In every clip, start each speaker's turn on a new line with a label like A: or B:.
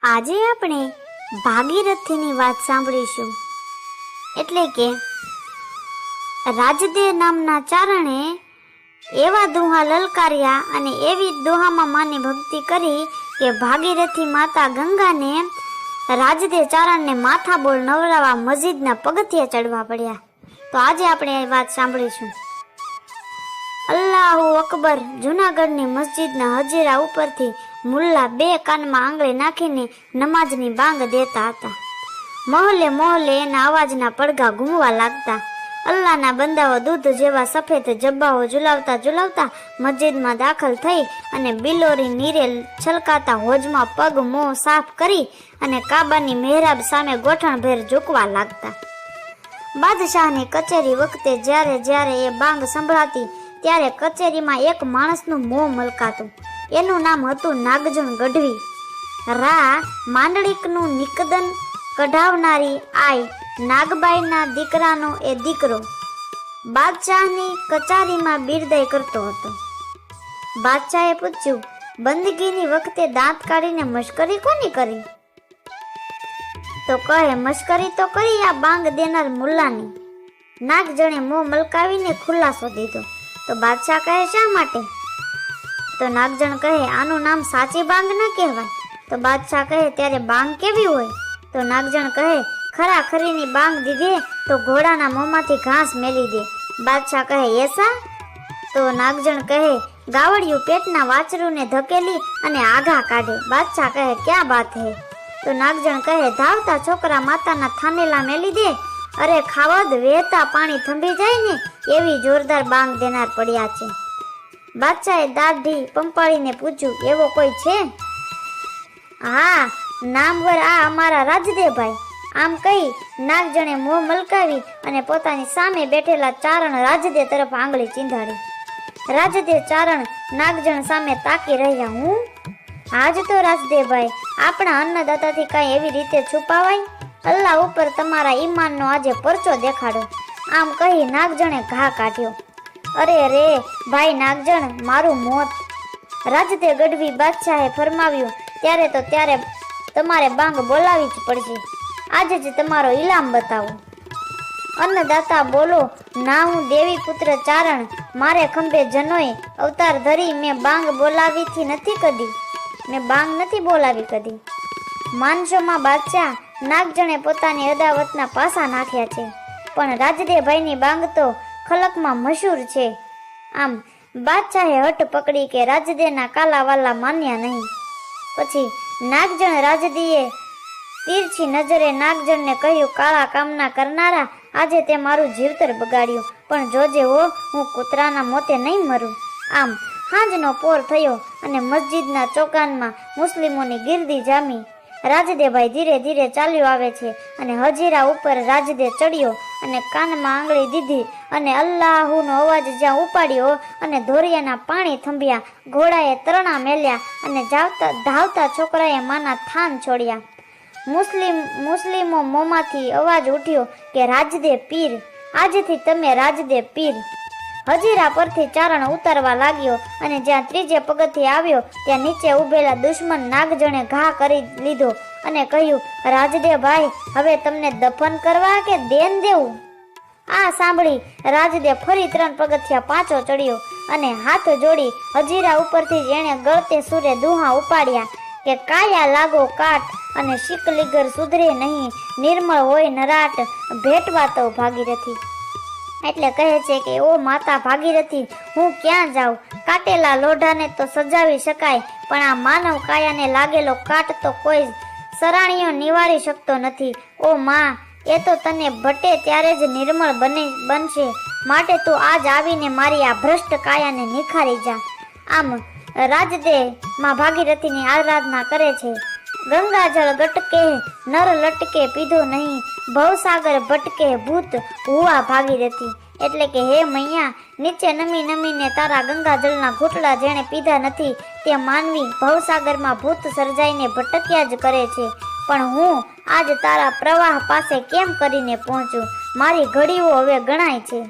A: આજે આપણે ભાગીરથીની વાત સાંભળીશું. એટલે કે રાજદેવ નામના ચારણે એવા દોહા લલકાર્યા અને એવી દોહામાં માની ભક્તિ કરી કે ભાગીરથી માતા ગંગાને રાજદેવ ચારણને માથાબોળ નવરાવા મસ્જિદના પગથિયા ચડવા પડ્યા. તો આજે આપણે એ વાત સાંભળીશું. અલ્લાહુ અકબર. જૂનાગઢની મસ્જિદના હજીરા ઉપરથી મુલ્લા બે કાનમાં આંગળી નાખીને નમાજની બાંગ દેતા હતા. મોહલ્લે મોહલ્લે એના અવાજના પડઘા ઘૂમવા લાગતા. અલ્લાહના બંદાઓ દૂધ જેવા સફેદ જબ્બાઓ ઝુલાવતા ઝુલાવતા મસ્જિદમાં દાખલ થઈ અને બિલોરી નીરે છલકાતા હોજમાં પગ મોં સાફ કરી અને કાબાની મહેરાબ સામે ગોઠણભેર ઝૂકવા લાગતા. બાદશાહની કચેરી વખતે જ્યારે જ્યારે એ બાંગ સંભળાતી ત્યારે કચેરીમાં એક માણસનું મોં મલકાતું. એનું નામ હતું નાગજણ ગઢવી. રા માંડળીકનું નિકદન કઢાવનારી આઈ નાગબાઈના દીકરાનો એ દીકરો બાદશાહની કચારીમાં બિરદાઈ કરતો હતો. બાદશાહે પૂછ્યું, બંદગીની વખતે દાંત કાઢીને મશ્કરી કોની કરી? તો કહે, મશ્કરી તો કરી આ બાંગ દેનાર મુલ્લાની. નાગજણે મોં મલકાવીને ખુલાસો દીધો. તો બાદશાહ કહે, શા માટે? તો નાગજણ કહે, આનું નામ સાચી બાંગ ન કહેવાય. તો બાદશાહ કહે, ત્યારે બાંગ કેવી હોય? તો નાગજણ કહે, ખરા ખરીની બાંગ દીધે તો ઘોડાના મોંમાંથી ઘાસ મેલી દે. બાદશાહ કહે, એસા? તો નાગજણ કહે, ગાવડિયું પેટના વાછરુને ધકેલી અને આઘા કાઢે. બાદશાહ કહે, ક્યાં બાત હે? તો નાગજણ કહે, ધાવતા છોકરા માતાના થાનેલા મેલી દે. અરે ખાવદ વહેતા પાણી થંભી જાય ને એવી જોરદાર બાંગ દેનાર પડ્યા છે. બાદશાહે દાઢી પંપાળીને પૂછ્યું, એવો કોઈ છે? હા, નામવર આ અમારા રાજદેવભાઈ. આમ કહી નાગજણે મોં મલકાવી અને પોતાની સામે બેઠેલા ચારણ રાજદેવ તરફ આંગળી ચીંધાડી. રાજદેવ ચારણ નાગજણ સામે તાકી રહ્યા. હું? હાજ તો રાજદેવભાઈ, આપણા અન્નદાતાથી કાંઈ એવી રીતે છુપાવાય? અલ્લાહ ઉપર તમારા ઈમાનનો આજે પરચો દેખાડો. આમ કહી નાગજણે ઘા કાઢ્યો. અરે રે ભાઈ નાગજણ, મારું મોત! રાજદેવ ગઢવી બાદશાહે ફરમાવ્યું, ત્યારે તમારે બાંગ બોલાવી જ પડશે. આજે જ તમારો ઇલામ બતાવો. અન્નદાતા બોલો, ના, હું દેવી પુત્ર ચારણ, મારે ખંભે જનોય અવતાર ધરી મેં બાંગ બોલાવીથી નથી કદી. મેં બાંગ નથી બોલાવી કદી. માનશોમાં બાદશાહ, નાગજણે પોતાની અદાવતના પાસા નાખ્યા છે, પણ રાજદેવભાઈની બાંગ તો ખલકમાં મશહૂર છે. આમ બાદશાહે હઠ પકડી કે રાજદેવના કાલાવાલા માન્યા નહીં. પછી નાગજણ રાજદીએ તીરછી નજરે નાગજણને કહ્યું, કાળા કામના કરનારા, આજે તે મારું જીવતર બગાડ્યું, પણ જોજે હો, હું કૂતરાના મોતે નહીં મરું. આમ સાંજનો પોર થયો અને મસ્જિદના ચોકાનમાં મુસ્લિમોની ગીર્દી જામી. રાજદેવભાઈ ધીરે ધીરે ચાલ્યો આવે છે અને હજીરા ઉપર રાજદેવ ચડ્યો અને કાનમાં આંગળી દીધી અને અલ્લાહુનો અવાજ જ્યાં ઉપાડ્યો અને ધોરિયાના પાણી થંભ્યા, ઘોડાએ તરણા મેલ્યા અને ધાવતા છોકરાએ માના થાન છોડ્યા. મુસ્લિમો મોંમાંથી અવાજ ઉઠ્યો કે રાજદેવ પીર, આજથી તમે રાજદેવ પીર. હજીરા પરથી ચારણ ઉતારવા લાગ્યો અને જ્યાં ત્રીજે પગથિયે આવ્યો ત્યાં નીચે ઉભેલા દુશ્મન નાગજણે ઘા કરી લીધો અને કહ્યું, રાજદેવભાઈ, હવે તમને દફન કરવા કે દેન દેવું? આ સાંભળી રાજદેવ ફરી 3 પગથિયા પાછો ચડ્યો અને હાથ જોડી હજીરા ઉપરથી એણે ગળતે સુરે દુહા ઉપાડ્યા કે કાયા લાગો કાટ અને શીકલીગર સુધરે નહીં, નિર્મળ હોય નરાટ, ભેટવા તો ભાગીરથી. એટલે કહે છે કે ઓ માતા ભાગીરથી, હું ક્યાં જાઉં? કાટેલા લોઢાને તો સજાવી શકાય, પણ આ માનવ કાયાને લાગેલો કાટ તો કોઈ સરાણીઓ નિવારી શકતો નથી. ઓ માં, એ તો તને ભટે ત્યારે જ નિર્મળ બનશે, માટે તું આજ આવીને મારી આ ભ્રષ્ટ કાયાને નિખારી જા. આમ રાજદેવ માં ભાગીરથીની આરાધના કરે છે. ગંગાજળ ગટકે નર લટકે પીધો નહીં, ભવસાગર ભટકે ભૂત હુઆ ભાગીરથી. એટલે કે હે મૈયા, નીચે નમી નમીને તારા ગંગાજળના ઘૂંટડા જેણે પીધા નથી તે માનવી ભવસાગરમાં ભૂત સર્જાઈને ભટક્યા જ કરે છે. પણ હું આજ તારા પ્રવાહ પાસે કેમ કરીને પહોંચું? મારી ઘડીઓ હવે ગણાય છે.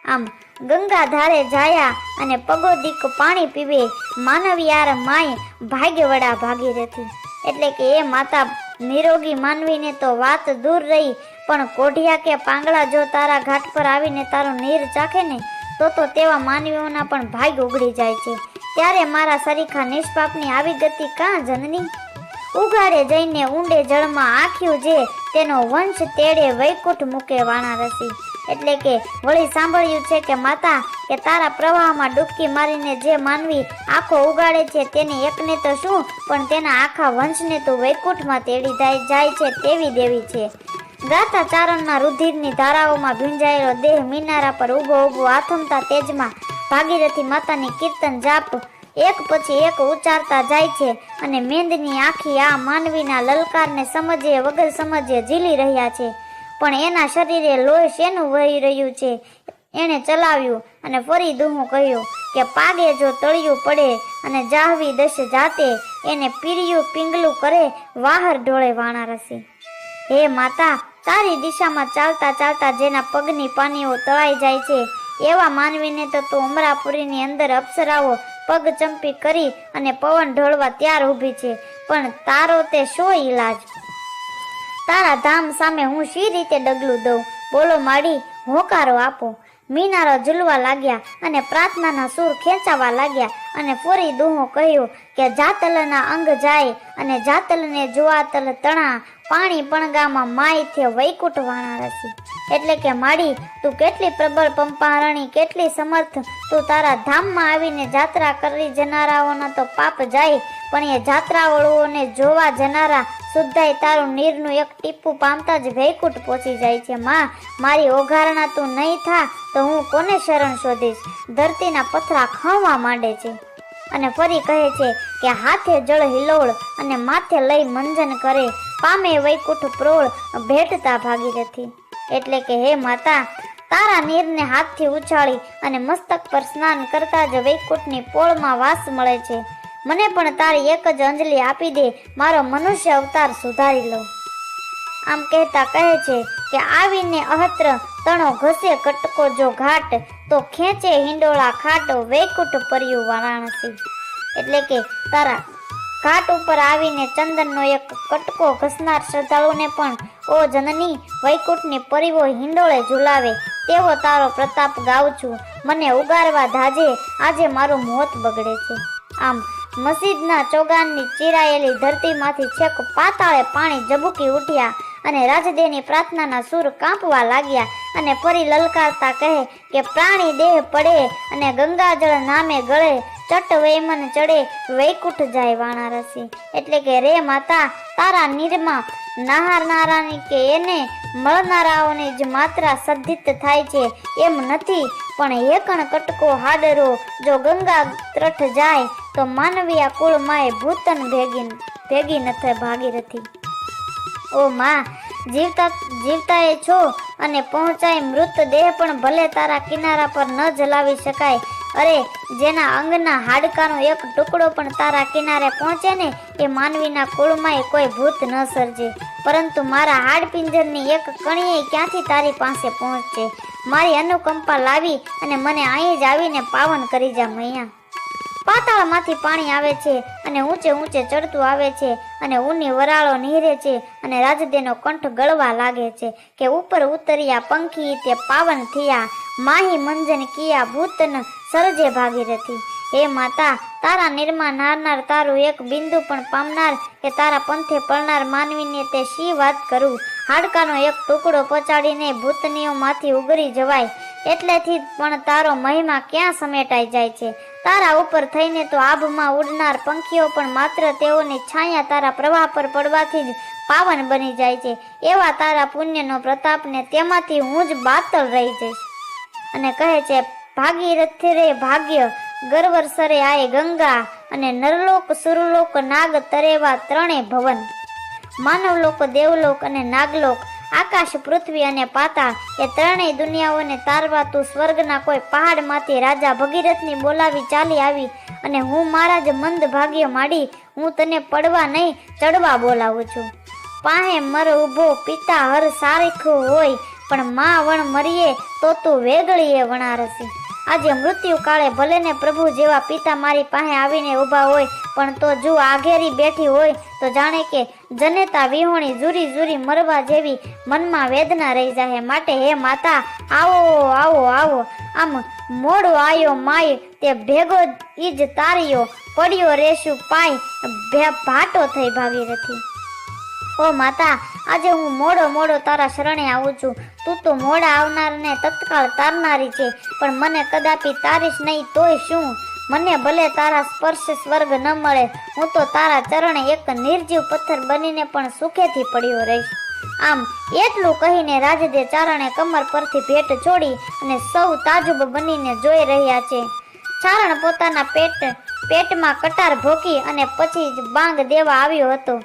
A: આમ ગંગા ધારે જાયા અને પગોદીક પાણી પીવે, માનવિયાર માય ભાગ્યવડા ભાગીરથી. એટલે કે એ માતા નિરોગી માનવીને તો વાત દૂર રહી, પણ કોઢિયા કે પાંગળા જો તારા ઘાટ પર આવીને તારું નીર ચાખે ને તો તેવા માનવીઓના પણ ભાગ ઉગડી જાય છે. ત્યારે મારા સરીખા નિષ્પાપની આવી ગતિ કાં જનની? ઉઘાડે જઈને ઊંડે જળમાં આખ્યું જે તેનો વંશ તેડે વૈકુંઠ મૂકે વાણારસી. એટલે કે વળી સાંભળ્યું છે કે માતા કે તારા પ્રવાહમાં ડૂબકી મારીને જે માનવી આખો ઉગાડે છે તેની એકને તો શું પણ તેના આખા વંશને તો વૈકુંઠમાં તેડી જાય છે તેવી દેવી છે. ગાતા ચારણના રુધિરની ધારાઓમાં ભીંજાયેલો દેહ મિનારા પર ઊભો આથમતા તેજમાં ભાગીરથી માતાની કીર્તન જાપ એક પછી એક ઉચ્ચારતા જાય છે અને મેંદની આખી આ માનવીના લલકારને સમજે વગર સમજે ઝીલી રહ્યા છે. પણ એના શરીરે લોહી શેનું વહી રહ્યું છે? એણે ચલાવ્યું અને ફરી દુહું કહ્યું કે પાગે જો તળિયું પડે અને જાહવી દશ જાતે એને પીર્યું પિંગલું કરે વાહર ઢોળે વાણારસી. હે માતા, તારી દિશામાં ચાલતા ચાલતા જેના પગની પાનીઓ તળાઈ જાય છે એવા માનવીને તો તું અમરાપુરીની અંદર અપ્સરાઓ પગ ચંપી કરી અને પવન ઢોળવા ત્યાર ઊભી છે, પણ તારો તે શો ઈલાજ? તારા ધામ સામે હું શી રીતે ડગલું દઉં? બોલો માડી, હોકારો આપો. મિનારો ઝૂલવા લાગ્યા અને પ્રાર્થનાના સૂર ખેંચાવા લાગ્યા અને ફરી દુહો કહ્યું કે જાતલના અંગ જાય અને જાતલને જોવાતલ તણા પાણી પણગામાં માય થે વૈકુંઠ વાણારસી. એટલે કે માડી, તું કેટલી પ્રબળ પંપારણી, કેટલી સમર્થ. તું તારા ધામમાં આવીને જાત્રા કરી જનારાઓના તો પાપ જાય, પણ એ જાત્રાવળુઓને જોવા જનારા શુદ્ધાય તારું નીરનું એક ટીપું પામતા જ વૈકુંઠ પહોંચી જાય છે. માં, મારી ઓઘારણા તું નહીં થા તો હું કોને શરણ શોધીશ? ધરતીના પથરા ખાવા માંડે છે અને ફરી કહે છે કે હાથે જળ હિલોળ અને માથે લઈ મંજન કરે પામે વૈકુંઠ પ્રોળ ભેટતા ભાગીરથી. એટલે કે હે માતા, તારા નીરને હાથથી ઉછાળી અને મસ્તક પર સ્નાન કરતા જ વૈકુંઠની પોળમાં વાસ મળે છે. મને પણ તારી એક જ અંજલિ આપી દે, મારો મનુષ્ય અવતાર સુધારી લો. આમ કહેતા કહે છે કે આવીને અહત્ર તણો ઘસે કટકો જો ઘાટ તો ખેંચે હિંડોળા ખાટો વૈકુંઠ પર્યું વારાણસી. એટલે કે તારા ઘાટ ઉપર આવીને ચંદનનો એક કટકો ઘસનાર શ્રદ્ધાળુને પણ ઓ જનની વૈકુંઠની પરિવો હિંડોળે ઝુલાવે તેવો તારો પ્રતાપ ગાઉં છું. મને ઉગારવા ધાજે, આજે મારું મોત બગડે છે. આમ મસ્જિદના ચોગાનની ચીરાયેલી ધરતીમાંથી છેક પાતાળે પાણી ઝબૂકી ઉઠ્યા અને રાજદેની પ્રાર્થનાના સૂર કાંપવા લાગ્યા અને ફરી લલકારતા કહે કે પ્રાણી દેહ પડે અને ગંગાજળ નામે ગળે ચટ વૈમન ચડે વૈકુંઠ જાય વાણારસી. એટલે કે રે માતા, તારા નીરમાં નહારનારાની કે એને મળનારાઓની જ માત્રા સદ્ધિત થાય છે એમ નથી, પણ એકણ કટકો હાડરો જો ગંગા ત્રઠ જાય તો માનવીયા કુળમાય ભૂતન ભેગી નથે ભાગીરથી. ઓ માં, જીવતા એ છો અને પહોંચાય મૃતદેહ પણ ભલે તારા કિનારા પર ન જલાવી શકાય. અરે, જેના અંગના હાડકાનો એક ટુકડો પણ તારા કિનારે પહોંચે ને એ માનવીના કુળમાંય કોઈ ભૂત ન સર્જે, પરંતુ મારા હાડપિંજરની એક કણીએ ક્યાંથી તારી પાસે પહોંચશે? મારી અનુકંપા લાવી અને મને અહીં જ આવીને પાવન કરી જા મૈયા. પાતાળમાંથી પાણી આવે છે અને ઊંચે ઊંચે ચડતું આવે છે અને ઊની વરાળો નીહરે છે અને રાજદેનો કંઠ ગળવા લાગે છે કે ઉપર ઉતર્યા પંખી તે પાવન થયા માહી મંજન કિયા ભૂતન સરજે ભાગીરથી. હે માતા, તારા નિર્મા નારનાર તારું એક બિંદુ પણ પામનાર કે તારા પંથે પડનાર માનવીને તે શી વાત કરું? હાડકાનો એક ટુકડો પચાડીને ભૂતનીઓમાંથી ઉગરી જવાય એટલેથી પણ તારો મહિમા ક્યાં સમેટાઈ જાય છે? તારા ઉપર થઈને તો આભમાં ઉડનાર પંખીઓ પણ માત્ર તેઓની છાયા તારા પ્રવાહ પર પડવાથી જ પાવન બની જાય છે. એવા તારા પુણ્યનો પ્રતાપને તેમાંથી હું જ બાતલ રહી જઈશ. અને કહે છે ભાગીરથ રે ભાગ્ય ગરવર સરે આય ગંગા અને નરલોક સુરલોક નાગ તરેવા ત્રણે ભવન. માનવલોક, દેવલોક અને નાગલોક, આકાશ, પૃથ્વી અને પાતાળ એ ત્રણેય દુનિયાઓને તારવા તું સ્વર્ગના કોઈ પહાડમાંથી રાજા ભગીરથની બોલાવી ચાલી આવી અને હું મારા જ મંદ ભાગ્ય માડી હું તને પડવા નહીં ચડવા બોલાવું છું. પાહે મર ઊભો પિતા હર સારીખો હોય પણ માં વણ મરીએ તો તું વેગળીએ વણારસી. આજે મૃત્યુ કાળે ભલે ને પ્રભુ જેવા પિતા મારી પાસે આવીને ઊભા હોય પણ તો જો આઘેરી બેઠી હોય તો જાણે કે જનેતા વિહોણી જુરી જુરી મરવા જેવી મનમાં વેદના રહી જાય. માટે હે માતા, આવો આવો આવો. આમ મોડો આયો માય તે ભેગો ઈજ તાર્યો, પડ્યો રેશું પાય ભાટો થઈ ભાગીરથી. ઓ માતા, આજે હું મોડો તારા શરણે આવું છું. તું તો મોડા આવનારને તત્કાળ તારનારી છે, પણ મને કદાપી તારીશ નહીં તોય શું? મને ભલે તારા સ્પર્શ સ્વર્ગ ન મળે, હું તો તારા ચરણે એક નિર્જીવ પથ્થર બનીને પણ સુખેથી પડ્યો રહીશ. આમ એટલું કહીને રાજદે ચારણે કમર પરથી ભેટ છોડી અને સૌ તાજુબ બનીને જોઈ રહ્યા છે. ચારણ પોતાના પેટમાં કટાર ભોકી અને પછી જ બાંગ દેવા આવ્યો હતો.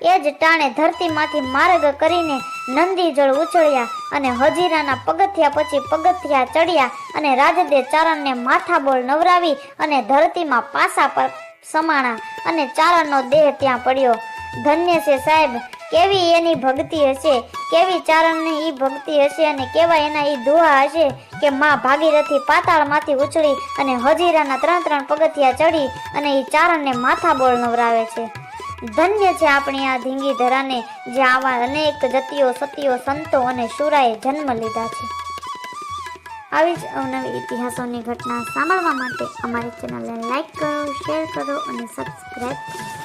A: એ જ ટાણે ધરતીમાંથી માર્ગ કરીને નંદી જળ ઉછળ્યા અને હજીરાના પગથિયા પછી પગથિયા ચડ્યા અને રાજદે ચારણને માથાબોળ નવરાવી અને ધરતીમાં પાસા પર સમાણા અને ચારણનો દેહ ત્યાં પડ્યો. ધન્ય છે સાહેબ, કેવી એની ભક્તિ હશે, કેવી ચારણની ઈ ભક્તિ હશે અને કેવા એના ઈ દુહા હશે કે માં ભાગીરથી પાતાળમાંથી ઉછળી અને હજીરાના 3 પગથિયા ચડી અને ઈ ચારણને માથાબોળ નવરાવે છે. ધન્ય છે આપણી આ ધીંગી ધરાને, જે આવા અનેક જતીઓ સતીઓ સંતો અને શુરાએ જન્મ લીધા છે. આવી જ અવનવી ઇતિહાસોની ઘટના સાંભળવા માટે અમારી ચેનલને લાઈક કરો, શેર કરો અને સબસ્ક્રાઈબ કરો.